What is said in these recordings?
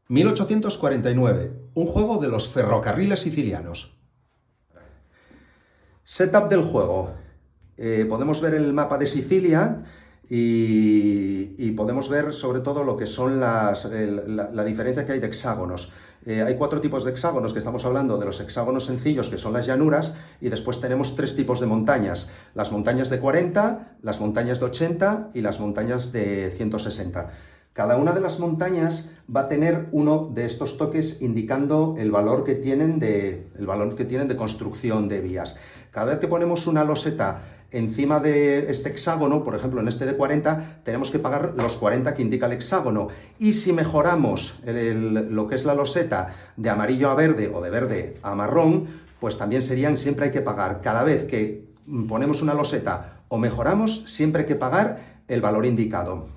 1849, un juego de los ferrocarriles sicilianos. Setup del juego. Podemos ver el mapa de Sicilia y podemos ver sobre todo lo que son la diferencia que hay de hexágonos. Hay 4 tipos de hexágonos, que estamos hablando de los hexágonos sencillos, que son las llanuras, y después tenemos 3 tipos de montañas: las montañas de 40, las montañas de 80 y las montañas de 160. Cada una de las montañas va a tener uno de estos toques indicando el valor que tienen de construcción de vías. Cada vez que ponemos una loseta encima de este hexágono, por ejemplo en este de 40, tenemos que pagar los 40 que indica el hexágono. Y si mejoramos lo que es la loseta de amarillo a verde o de verde a marrón, pues también siempre hay que pagar. Cada vez que ponemos una loseta o mejoramos, siempre hay que pagar el valor indicado.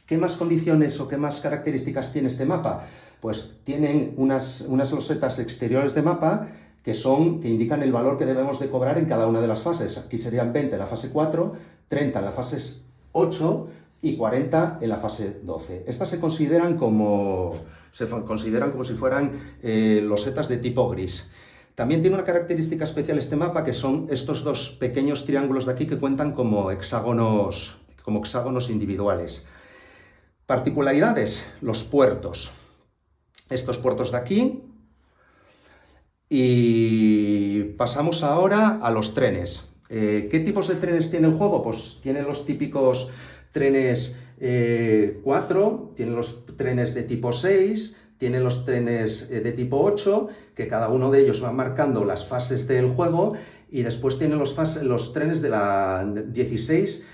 ¿Qué más condiciones o qué más características tiene este mapa? Pues tienen unas losetas exteriores de mapa que indican el valor que debemos de cobrar en cada una de las fases. Aquí serían 20 en la fase 4, 30 en la fase 8 y 40 en la fase 12. Estas se consideran como si fueran losetas de tipo gris. También tiene una característica especial este mapa, que son estos 2 pequeños triángulos de aquí que cuentan como hexágonos individuales. Particularidades: los puertos. Estos puertos de aquí. Y pasamos ahora a los trenes. ¿Qué tipos de trenes tiene el juego? Pues tiene los típicos trenes 4, tiene los trenes de tipo 6, tiene los trenes de tipo 8, que cada uno de ellos va marcando las fases del juego, y después tiene los trenes de la 16,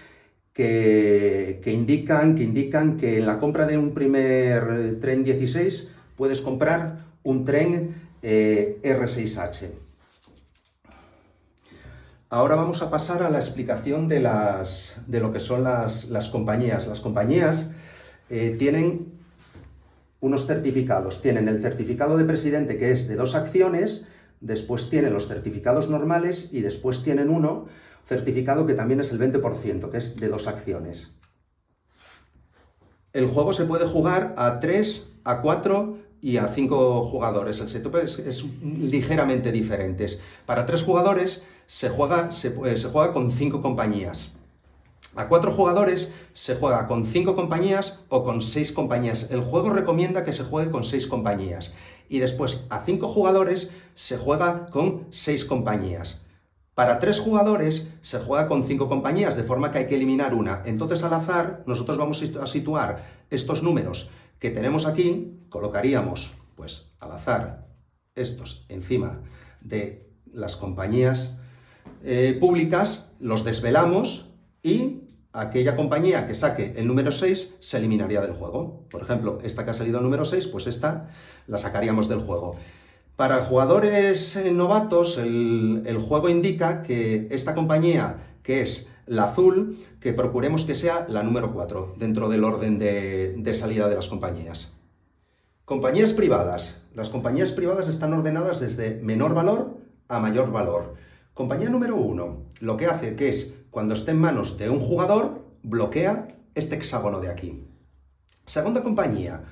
que indican que en la compra de un primer tren 16 puedes comprar un tren R6H. Ahora vamos a pasar a la explicación de lo que son las compañías. Las compañías tienen unos certificados. Tienen el certificado de presidente, que es de 2 acciones, después tienen los certificados normales y después tienen uno certificado que también es el 20%, que es de 2 acciones. El juego se puede jugar a 3, a 4 y a 5 jugadores. El setup es ligeramente diferente. Para 3 jugadores se juega con 5 compañías. A 4 jugadores se juega con 5 compañías o con 6 compañías. El juego recomienda que se juegue con 6 compañías. Y después a 5 jugadores se juega con 6 compañías. Para 3 jugadores se juega con 5 compañías, de forma que hay que eliminar una. Entonces, al azar, nosotros vamos a situar estos números que tenemos aquí, colocaríamos, pues, al azar, estos encima de las compañías públicas, los desvelamos y aquella compañía que saque el número 6 se eliminaría del juego. Por ejemplo, esta que ha salido el número 6, pues esta la sacaríamos del juego. Para jugadores novatos, el juego indica que esta compañía, que es la azul, que procuremos que sea la número 4 dentro del orden de salida de las compañías. Compañías privadas. Las compañías privadas están ordenadas desde menor valor a mayor valor. Compañía número 1, lo que hace que es, cuando esté en manos de un jugador, bloquea este hexágono de aquí. Segunda compañía.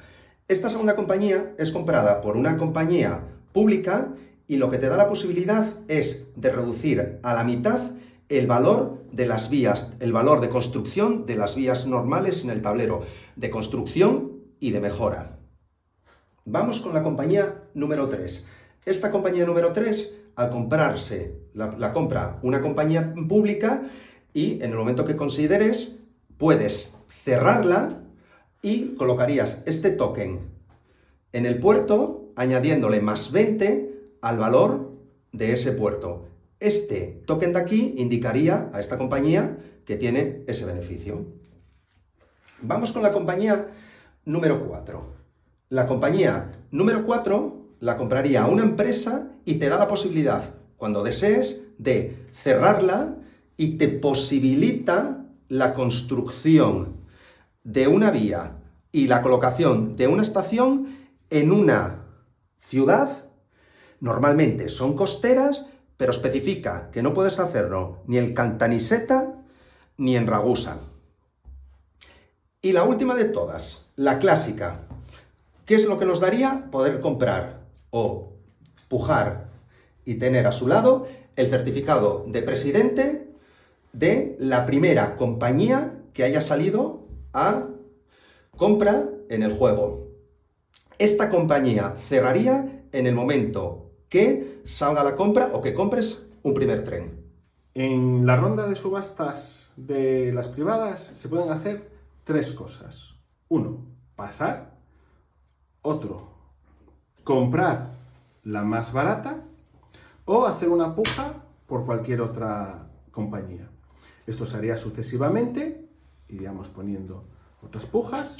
Esta segunda compañía es comprada por una compañía pública y lo que te da la posibilidad es de reducir a la mitad el valor de las vías, el valor de construcción de las vías normales en el tablero, de construcción y de mejora. Vamos con la compañía número 3. Esta compañía número 3, al comprarse, la compra una compañía pública, y en el momento que consideres, puedes cerrarla y colocarías este token en el puerto, añadiéndole más 20 al valor de ese puerto. Este token de aquí indicaría a esta compañía que tiene ese beneficio. Vamos con la compañía número 4. La compañía número 4 la compraría una empresa y te da la posibilidad, cuando desees, de cerrarla, y te posibilita la construcción de una vía y la colocación de una estación en una ciudad. Normalmente son costeras, pero especifica que no puedes hacerlo ni en Caltanissetta ni en Ragusa. Y la última de todas, la clásica. ¿Qué es lo que nos daría? Poder comprar o pujar y tener a su lado el certificado de presidente de la primera compañía que haya salido a compra en el juego. Esta compañía cerraría en el momento que salga la compra o que compres un primer tren. En la ronda de subastas de las privadas se pueden hacer 3 cosas. 1, pasar. Otro, comprar la más barata o hacer una puja por cualquier otra compañía. Esto se haría sucesivamente, iríamos poniendo otras pujas,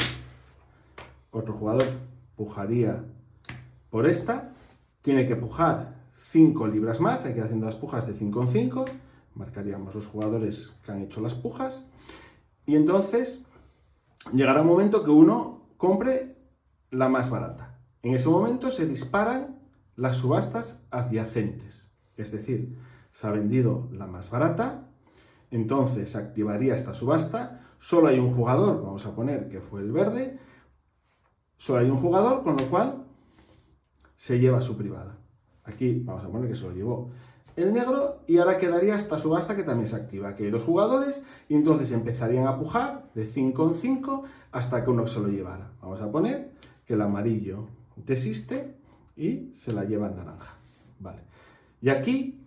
otro jugador pujaría por esta, tiene que pujar 5 libras más, hay que ir haciendo las pujas de 5 en 5, marcaríamos los jugadores que han hecho las pujas, y entonces llegará un momento que uno compre la más barata. En ese momento se disparan las subastas adyacentes, es decir, se ha vendido la más barata, entonces se activaría esta subasta, solo hay un jugador, vamos a poner que fue el verde, solo hay un jugador, con lo cual se lleva su privada. Aquí vamos a poner que se lo llevó el negro y ahora quedaría esta subasta que también se activa, que hay los jugadores y entonces empezarían a pujar de 5 en 5 hasta que uno se lo llevara. Vamos a poner que el amarillo desiste y se la lleva el naranja. Vale. Y aquí,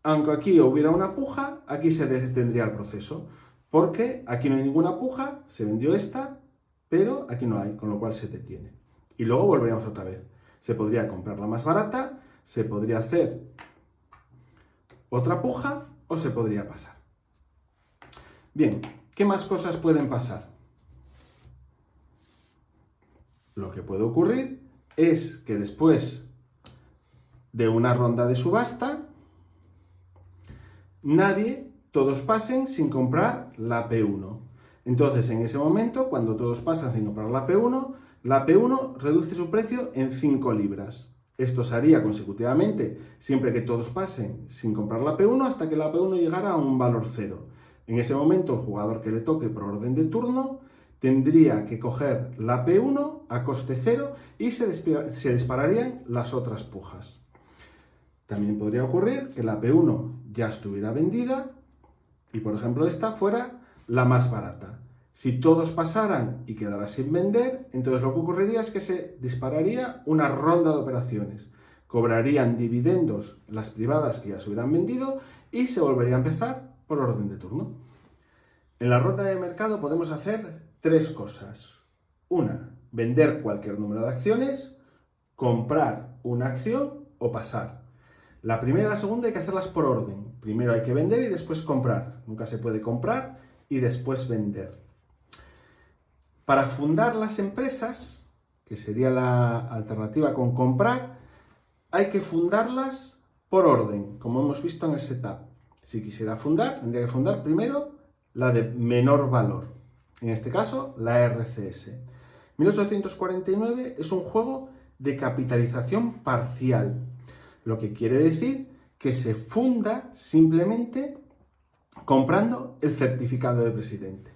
aunque aquí hubiera una puja, aquí se detendría el proceso, porque aquí no hay ninguna puja, se vendió esta, pero aquí no hay, con lo cual se detiene. Y luego volveríamos otra vez. Se podría comprar la más barata, se podría hacer otra puja o se podría pasar. Bien, ¿qué más cosas pueden pasar? Lo que puede ocurrir es que después de una ronda de subasta, todos pasen sin comprar la P1. Entonces, en ese momento, cuando todos pasan sin comprar la P1 reduce su precio en 5 libras. Esto se haría consecutivamente siempre que todos pasen sin comprar la P1 hasta que la P1 llegara a un valor 0. En ese momento, el jugador que le toque por orden de turno tendría que coger la P1 a coste 0 y se dispararían las otras pujas. También podría ocurrir que la P1 ya estuviera vendida y, por ejemplo, esta fuera la más barata. Si todos pasaran y quedara sin vender, entonces lo que ocurriría es que se dispararía una ronda de operaciones. Cobrarían dividendos las privadas que ya se hubieran vendido y se volvería a empezar por orden de turno. En la ronda de mercado podemos hacer 3 cosas. Una, vender cualquier número de acciones, comprar una acción o pasar. La primera y la segunda hay que hacerlas por orden. Primero hay que vender y después comprar. Nunca se puede comprar y después vender. Para fundar las empresas, que sería la alternativa con comprar, hay que fundarlas por orden, como hemos visto en el setup. Si quisiera fundar, tendría que fundar primero la de menor valor. En este caso, la RCS. 1849 es un juego de capitalización parcial, lo que quiere decir que se funda simplemente comprando el certificado de presidente.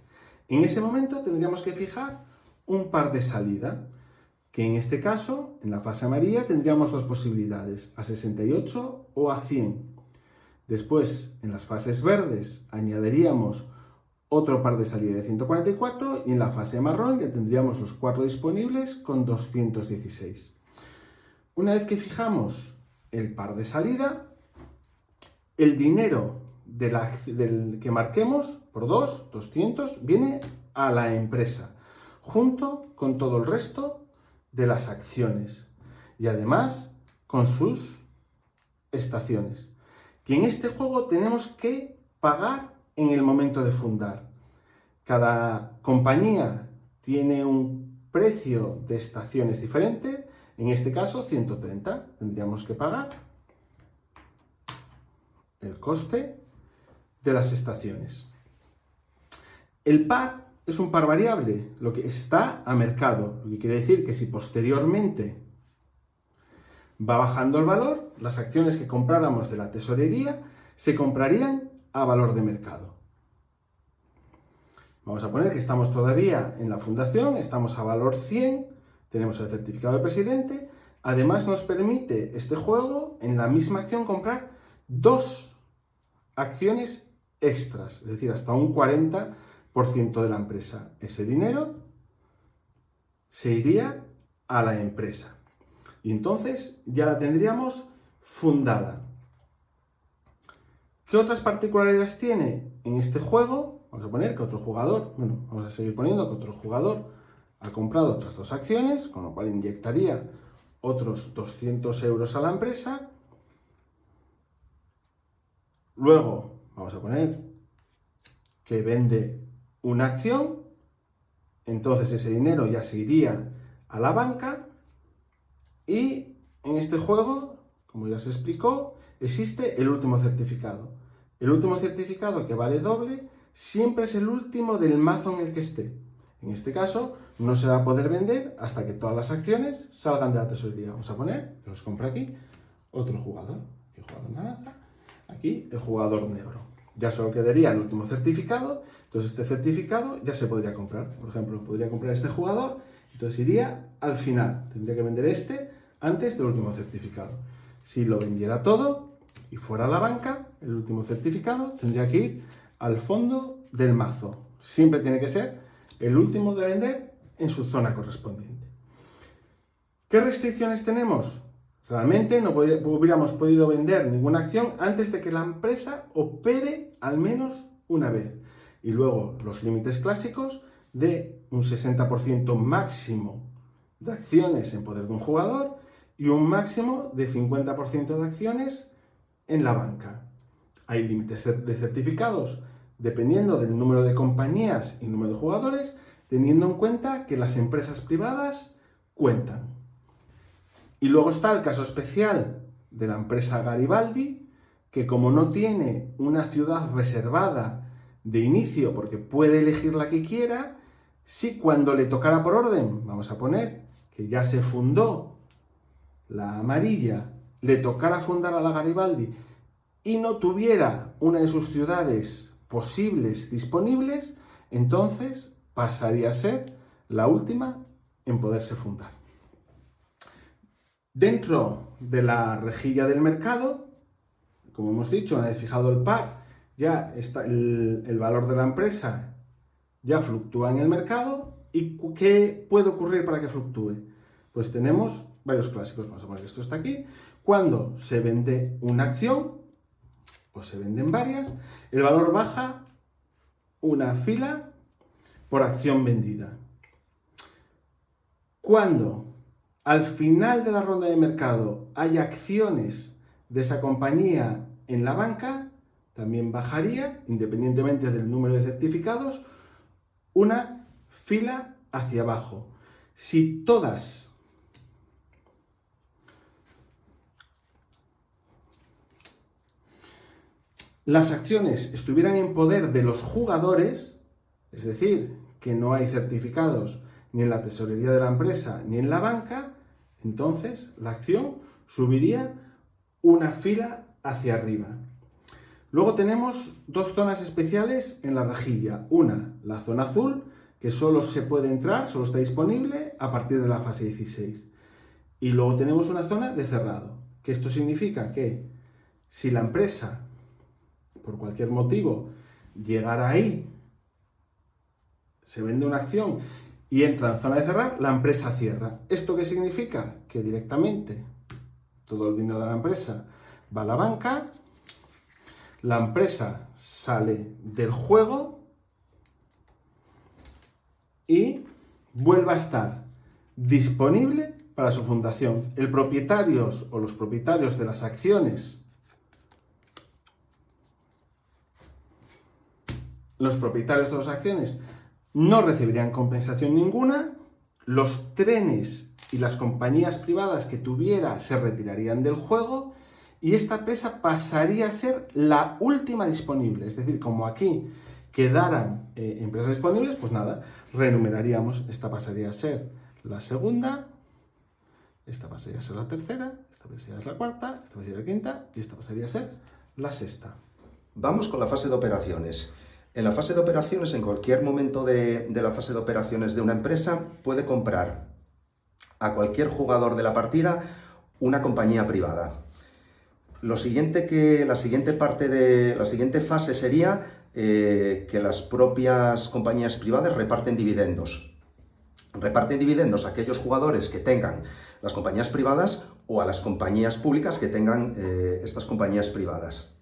En ese momento tendríamos que fijar un par de salida, que en este caso, en la fase amarilla, tendríamos 2 posibilidades, a 68 o a 100. Después, en las fases verdes, añadiríamos otro par de salida de 144 y en la fase marrón ya tendríamos los 4 disponibles con 216. Una vez que fijamos el par de salida, el dinero del que marquemos por 200, viene a la empresa, junto con todo el resto de las acciones y además con sus estaciones, que en este juego tenemos que pagar en el momento de fundar. Cada compañía tiene un precio de estaciones diferente, en este caso 130, tendríamos que pagar el coste de las estaciones. El par es un par variable, lo que está a mercado, lo que quiere decir que si posteriormente va bajando el valor, las acciones que compráramos de la tesorería se comprarían a valor de mercado. Vamos a poner que estamos todavía en la fundación, estamos a valor 100, tenemos el certificado del presidente. Además nos permite este juego en la misma acción comprar 2 acciones extras, es decir, hasta un 40% de la empresa. Ese dinero se iría a la empresa y entonces ya la tendríamos fundada. ¿Qué otras particularidades tiene en este juego? Vamos a poner que otro jugador, vamos a seguir poniendo que otro jugador ha comprado otras 2 acciones, con lo cual inyectaría otros 200 euros a la empresa. Luego vamos a poner que vende una acción, entonces ese dinero ya se iría a la banca y en este juego, como ya se explicó, existe el último certificado. El último certificado, que vale doble, siempre es el último del mazo en el que esté. En este caso, no se va a poder vender hasta que todas las acciones salgan de la tesorería. Vamos a poner, que los compra aquí, otro jugador. Aquí el jugador naranja, aquí el jugador negro. Ya solo quedaría el último certificado, entonces este certificado ya se podría comprar. Por ejemplo, podría comprar este jugador, entonces iría al final. Tendría que vender este antes del último certificado. Si lo vendiera todo y fuera a la banca, el último certificado tendría que ir al fondo del mazo. Siempre tiene que ser el último de vender en su zona correspondiente. ¿Qué restricciones tenemos? Realmente no hubiéramos podido vender ninguna acción antes de que la empresa opere al menos una vez. Y luego los límites clásicos de un 60% máximo de acciones en poder de un jugador y un máximo de 50% de acciones en la banca. Hay límites de certificados dependiendo del número de compañías y número de jugadores, teniendo en cuenta que las empresas privadas cuentan. Y luego está el caso especial de la empresa Garibaldi, que como no tiene una ciudad reservada de inicio porque puede elegir la que quiera, si cuando le tocara por orden, vamos a poner que ya se fundó la amarilla, le tocara fundar a la Garibaldi y no tuviera una de sus ciudades posibles disponibles, entonces pasaría a ser la última en poderse fundar. Dentro de la rejilla del mercado, como hemos dicho, una vez fijado el par, ya está el valor de la empresa ya fluctúa en el mercado. ¿Y qué puede ocurrir para que fluctúe? Pues tenemos varios clásicos. Vamos a poner que esto está aquí. Cuando se vende una acción o se venden varias, el valor baja una fila por acción vendida. Cuando al final de la ronda de mercado hay acciones de esa compañía en la banca, también bajaría, independientemente del número de certificados, una fila hacia abajo. Si todas las acciones estuvieran en poder de los jugadores, es decir, que no hay certificados ni en la tesorería de la empresa ni en la banca, entonces la acción subiría una fila hacia arriba. Luego tenemos 2 zonas especiales en la rejilla. Una, la zona azul, que solo se puede entrar, solo está disponible a partir de la fase 16. Y luego tenemos una zona de cerrado, que esto significa que si la empresa, por cualquier motivo, llegara ahí, se vende una acción y entra en zona de cerrar, la empresa cierra. ¿Esto qué significa? Que directamente todo el dinero de la empresa va a la banca, la empresa sale del juego y vuelve a estar disponible para su fundación. Los propietarios de las acciones, no recibirían compensación ninguna, los trenes y las compañías privadas que tuviera se retirarían del juego y esta empresa pasaría a ser la última disponible. Es decir, como aquí quedaran empresas disponibles, pues nada, renumeraríamos. Esta pasaría a ser la segunda, esta pasaría a ser la tercera, esta pasaría a ser la cuarta, esta pasaría a ser la quinta y esta pasaría a ser la sexta. Vamos con la fase de operaciones. En la fase de operaciones, en cualquier momento de la fase de operaciones de una empresa, puede comprar a cualquier jugador de la partida una compañía privada. La siguiente fase sería que las propias compañías privadas reparten dividendos. Reparten dividendos a aquellos jugadores que tengan las compañías privadas o a las compañías públicas que tengan estas compañías privadas.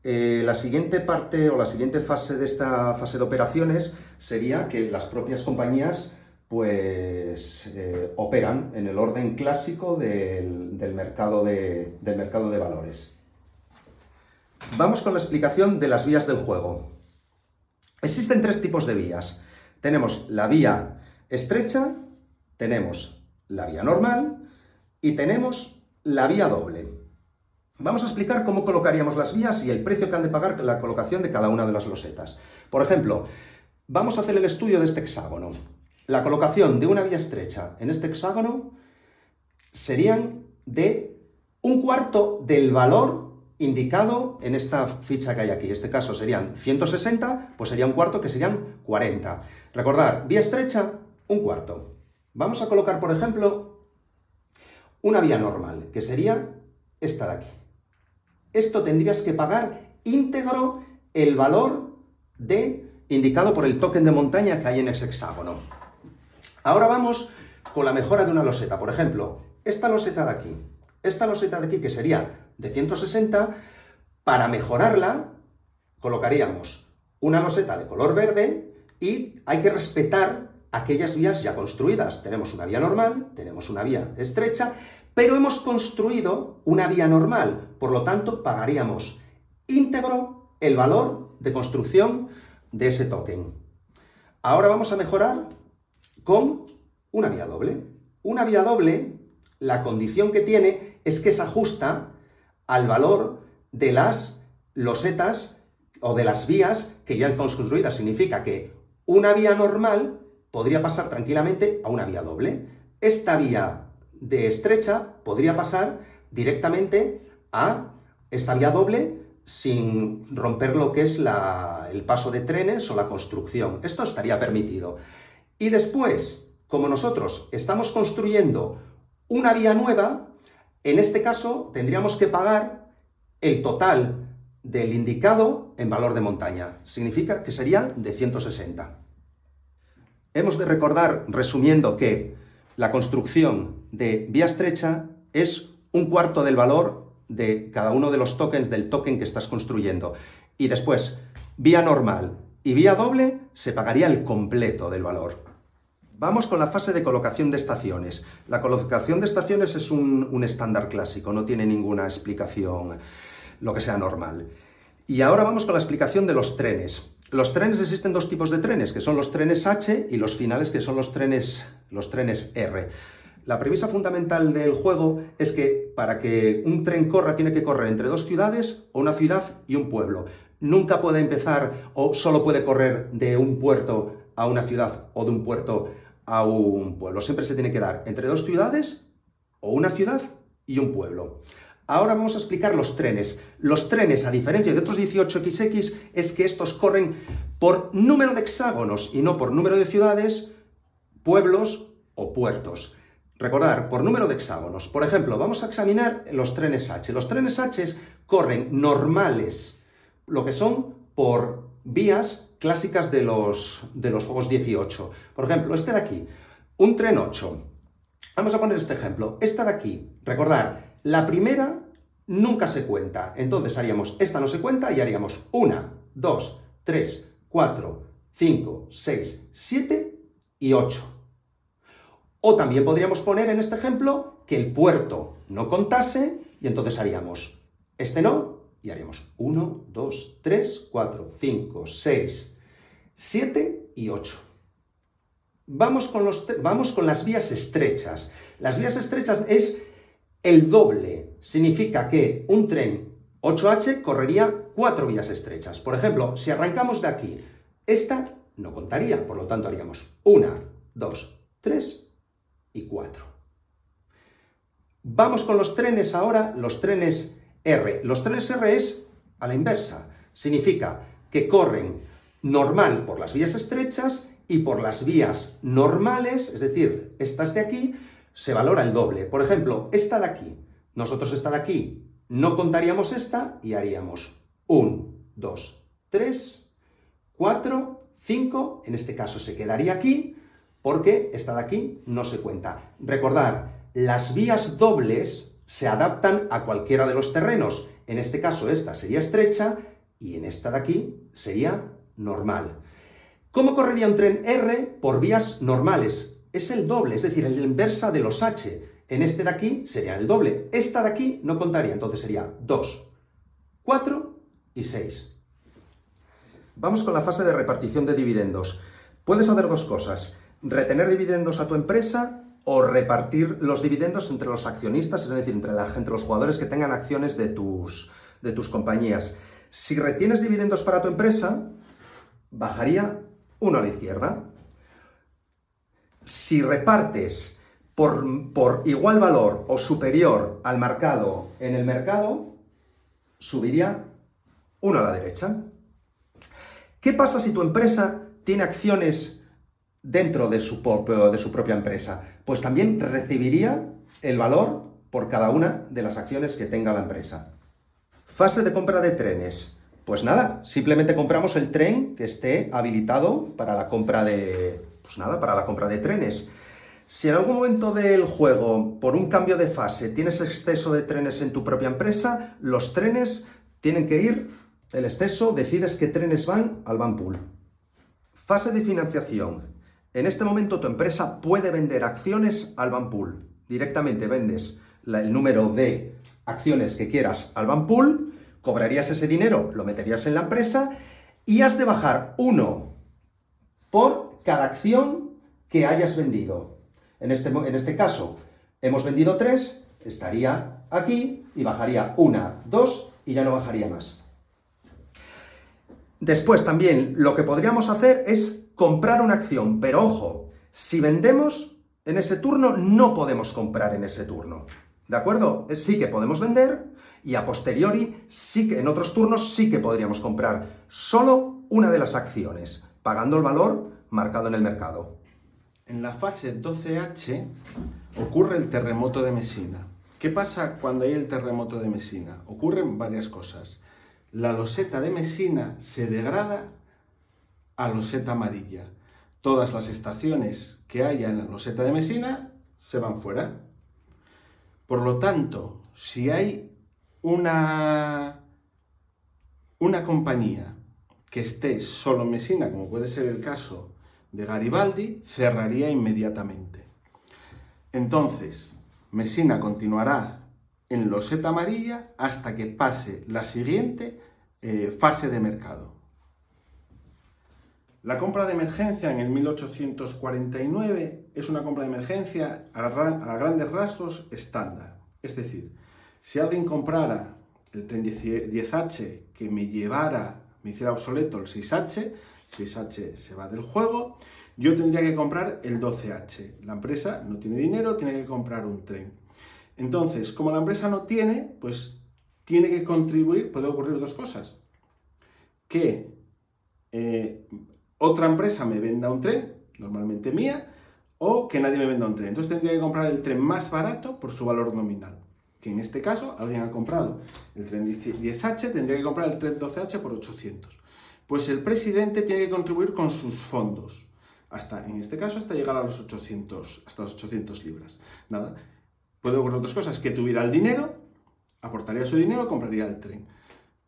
La siguiente parte o la siguiente fase de esta fase de operaciones sería que las propias compañías pues operan en el orden clásico del mercado de valores. Vamos con la explicación de las vías del juego. Existen tres tipos de vías. Tenemos la vía estrecha, tenemos la vía normal y tenemos la vía doble. Vamos a explicar cómo colocaríamos las vías y el precio que han de pagar la colocación de cada una de las losetas. Por ejemplo, vamos a hacer el estudio de este hexágono. La colocación de una vía estrecha en este hexágono serían de 1/4 del valor indicado en esta ficha que hay aquí. En este caso serían 160, pues sería 1/4, que serían 40. Recordad, vía estrecha, 1/4. Vamos a colocar, por ejemplo, una vía normal, que sería esta de aquí. Esto tendrías que pagar íntegro el valor indicado por el token de montaña que hay en ese hexágono. Ahora vamos con la mejora de una loseta. Por ejemplo, esta loseta de aquí. Esta loseta de aquí, que sería de 160, para mejorarla colocaríamos una loseta de color verde y hay que respetar aquellas vías ya construidas. Tenemos una vía normal, tenemos una vía estrecha, pero hemos construido una vía normal, por lo tanto pagaríamos íntegro el valor de construcción de ese token. Ahora vamos a mejorar con una vía doble. Una vía doble, la condición que tiene es que se ajusta al valor de las losetas o de las vías que ya están construidas. Significa que una vía normal podría pasar tranquilamente a una vía doble. Esta vía de estrecha podría pasar directamente a esta vía doble sin romper lo que es el paso de trenes o la construcción. Esto estaría permitido. Y después, como nosotros estamos construyendo una vía nueva, en este caso tendríamos que pagar el total del indicado en valor de montaña. Significa que sería de 160. Hemos de recordar, resumiendo, que la construcción de vía estrecha es 1/4 del valor de cada uno de los tokens del token que estás construyendo. Y después, vía normal y vía doble, se pagaría el completo del valor. Vamos con la fase de colocación de estaciones. La colocación de estaciones es un estándar clásico, no tiene ninguna explicación, lo que sea normal. Y ahora vamos con la explicación de los trenes. Los trenes, existen dos tipos de trenes, que son los trenes H y los finales, que son los trenes R. La premisa fundamental del juego es que para que un tren corra tiene que correr entre dos ciudades o una ciudad y un pueblo. Nunca puede empezar o solo puede correr de un puerto a una ciudad o de un puerto a un pueblo. Siempre se tiene que dar entre dos ciudades o una ciudad y un pueblo. Ahora vamos a explicar los trenes. Los trenes, a diferencia de otros 18XX, es que estos corren por número de hexágonos y no por número de ciudades, pueblos o puertos. Recordar, por número de hexágonos. Por ejemplo, vamos a examinar los trenes H. Los trenes H corren normales, lo que son por vías clásicas de los juegos 18. Por ejemplo, este de aquí, un tren 8. Vamos a poner este ejemplo. Esta de aquí, recordar, la primera nunca se cuenta. Entonces haríamos, esta no se cuenta y haríamos 1, 2, 3, 4, 5, 6, 7 y 8. O también podríamos poner en este ejemplo que el puerto no contase y entonces haríamos este no y haríamos 1, 2, 3, 4, 5, 6, 7 y 8. Vamos con las vías estrechas. Las vías estrechas es el doble. Significa que un tren 8H correría 4 vías estrechas. Por ejemplo, si arrancamos de aquí, esta no contaría, por lo tanto haríamos 1, 2, 3 y 4. Vamos con los trenes ahora, los trenes R. Los trenes R es a la inversa. Significa que corren normal por las vías estrechas y por las vías normales, es decir, estas de aquí, se valora el doble. Por ejemplo, esta de aquí. Nosotros esta de aquí no contaríamos esta y haríamos 1, 2, 3, 4, 5. En este caso se quedaría aquí porque esta de aquí no se cuenta. Recordad, las vías dobles se adaptan a cualquiera de los terrenos. En este caso esta sería estrecha y en esta de aquí sería normal. ¿Cómo correría un tren R por vías normales? Es el doble, es decir, el inversa de los H. En este de aquí sería el doble. Esta de aquí no contaría, entonces sería 2, 4 y 6. Vamos con la fase de repartición de dividendos. Puedes hacer dos cosas: retener dividendos a tu empresa o repartir los dividendos entre los accionistas, es decir, entre los jugadores que tengan acciones de tus compañías. Si retienes dividendos para tu empresa, bajaría 1 a la izquierda. Si repartes por igual valor o superior al marcado en el mercado, subiría 1 a la derecha. ¿Qué pasa si tu empresa tiene acciones dentro de su propia empresa? Pues también recibiría el valor por cada una de las acciones que tenga la empresa. Fase de compra de trenes. Pues nada, simplemente compramos el tren que esté habilitado para la compra de trenes. Si en algún momento del juego, por un cambio de fase, tienes exceso de trenes en tu propia empresa, los trenes tienen que ir, el exceso, decides qué trenes van al Banpool. Fase de financiación. En este momento tu empresa puede vender acciones al Banpool. Directamente vendes el número de acciones que quieras al Banpool, cobrarías ese dinero, lo meterías en la empresa y has de bajar 1 por cada acción que hayas vendido. En este caso, hemos vendido 3, estaría aquí y bajaría 1, 2 y ya no bajaría más. Después también lo que podríamos hacer es comprar una acción, pero ojo, si vendemos en ese turno no podemos comprar en ese turno. ¿De acuerdo? Sí que podemos vender y a posteriori sí que en otros turnos sí que podríamos comprar solo una de las acciones, pagando el valor marcado en el mercado. En la fase 12H ocurre el terremoto de Mesina. ¿Qué pasa cuando hay el terremoto de Mesina? Ocurren varias cosas. La loseta de Mesina se degrada a loseta amarilla. Todas las estaciones que haya en la loseta de Mesina se van fuera. Por lo tanto, si hay una compañía que esté solo en Mesina, como puede ser el caso de Garibaldi, cerraría inmediatamente. Entonces, Mesina continuará en loseta amarilla hasta que pase la siguiente fase de mercado. La compra de emergencia en el 1849 es una compra de emergencia a grandes rasgos estándar. Es decir, si alguien comprara el tren 10H que me hiciera obsoleto el 6H, 6H se va del juego, yo tendría que comprar el 12H. La empresa no tiene dinero, tiene que comprar un tren. Entonces, como la empresa no tiene, pues tiene que contribuir, puede ocurrir dos cosas. Que otra empresa me venda un tren, normalmente mía, o que nadie me venda un tren. Entonces tendría que comprar el tren más barato por su valor nominal. Que en este caso, alguien ha comprado el tren 10H, tendría que comprar el tren 12H por 800. Pues el presidente tiene que contribuir con sus fondos. En este caso, hasta llegar a los 800, hasta los 800 libras. Nada. Puede ocurrir otras cosas, que tuviera el dinero, aportaría su dinero, compraría el tren.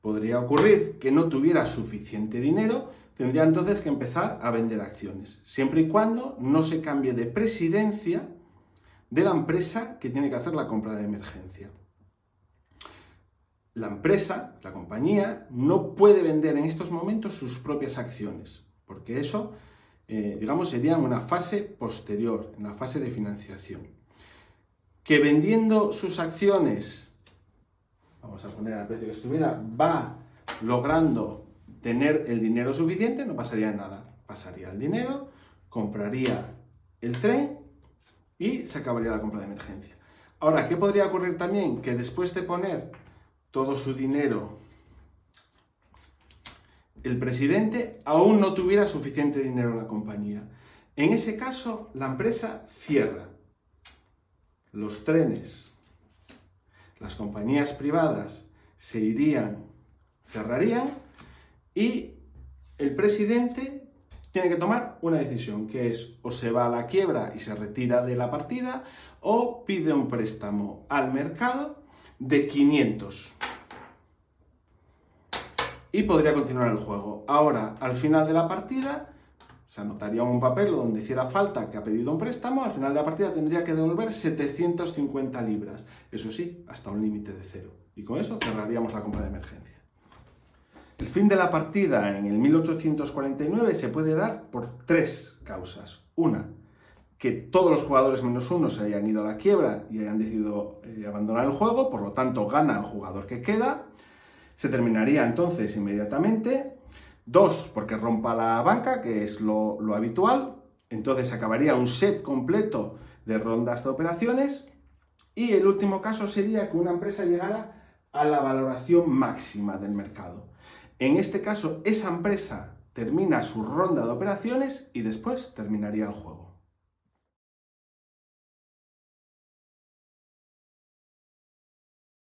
Podría ocurrir que no tuviera suficiente dinero, tendría entonces que empezar a vender acciones, siempre y cuando no se cambie de presidencia de la empresa que tiene que hacer la compra de emergencia. La empresa, la compañía, no puede vender en estos momentos sus propias acciones, porque eso, sería en una fase posterior, en la fase de financiación. Que vendiendo sus acciones, vamos a poner al precio que estuviera, va logrando tener el dinero suficiente, no pasaría nada. Pasaría el dinero, compraría el tren y se acabaría la compra de emergencia. Ahora, ¿qué podría ocurrir también? Que después de poner todo su dinero el presidente aún no tuviera suficiente dinero en la compañía. En ese caso, la empresa cierra. Los trenes, las compañías privadas se irían, cerrarían y el presidente tiene que tomar una decisión, que es o se va a la quiebra y se retira de la partida o pide un préstamo al mercado de 500 y podría continuar el juego. Ahora, al final de la partida, se anotaría un papel donde hiciera falta que ha pedido un préstamo, al final de la partida tendría que devolver 750 libras, eso sí, hasta un límite de 0. Y con eso cerraríamos la compra de emergencia. El fin de la partida en el 1849 se puede dar por 3 causas. Una, que todos los jugadores menos uno se hayan ido a la quiebra y hayan decidido abandonar el juego, por lo tanto gana el jugador que queda. Se terminaría entonces inmediatamente. 2, porque rompa la banca, que es lo habitual. Entonces acabaría un set completo de rondas de operaciones. Y el último caso sería que una empresa llegara a la valoración máxima del mercado. En este caso, esa empresa termina su ronda de operaciones y después terminaría el juego.